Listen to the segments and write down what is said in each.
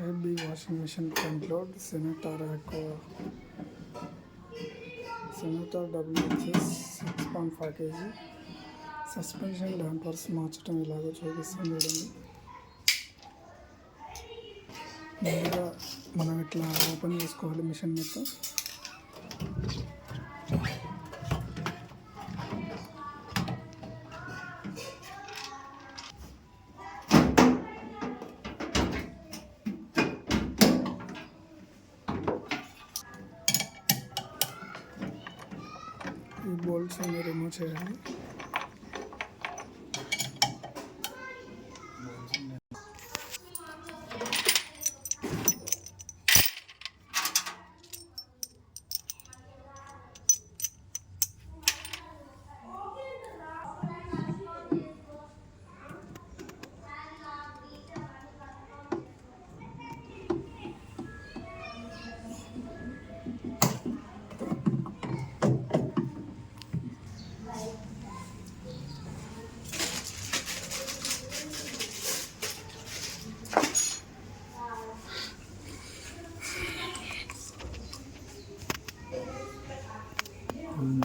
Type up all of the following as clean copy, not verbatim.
IB washing machine front load Senator Aqua Senator WHS 6.5 kg suspension dampers మార్చడం ఇలాగో చూపిస్తాను చూడండి. ముందుగా మనం ఇట్లా ఓపెన్ చేసుకోవాలి మిషన్ మొత్తం. ఈ బోల్ట్స్ అన్ని రిమూవ్ చేయాలి.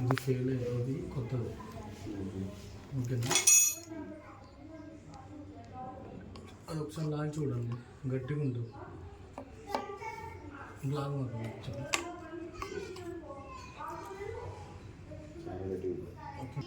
ఇది ఫెయిల్ అయ్యేది కొత్తది. ఓకేనా, అది ఒకసారి లాగి చూడండి, గట్టిగా ఉంటుంది. లాగా మాత్రం ఒకసారి. ఓకే,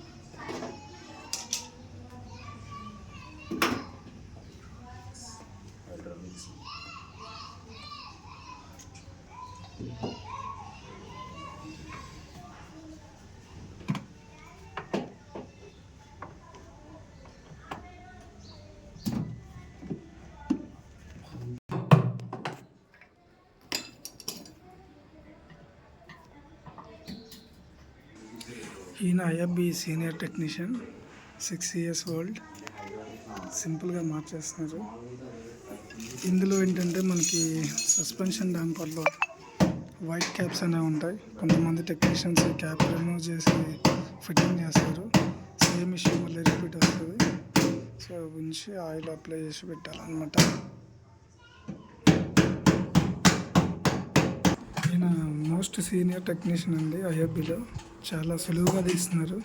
ఈయన IFB senior technician, 6 years old. సింపుల్గా మార్చేస్తున్నారు. ఇందులో ఏంటంటే మనకి సస్పెన్షన్ డాంపర్లో వైట్ క్యాప్స్ అనేవి ఉంటాయి. కొంతమంది టెక్నీషియన్స్ క్యాప్ రిమూవ్ చేసి ఫిట్టింగ్ చేస్తారు. సేమ్ ఇష్యూ మళ్ళీ రిపీట్ వస్తుంది. సో ఉంచి ఆయిల్ అప్లై చేసి పెట్టాలన్నమాట. ఈయన మోస్ట్ సీనియర్ టెక్నీషియన్ అండి ఐఎఫ్బిలో. చాలా సులువుగా తీస్తున్నారు.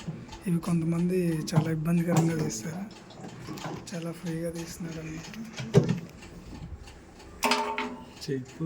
ఇవి కొంతమంది చాలా ఇబ్బందికరంగా తీస్తారు, చాలా ఫ్రీగా తీస్తున్నారు అన్నమాట. చెప్పు.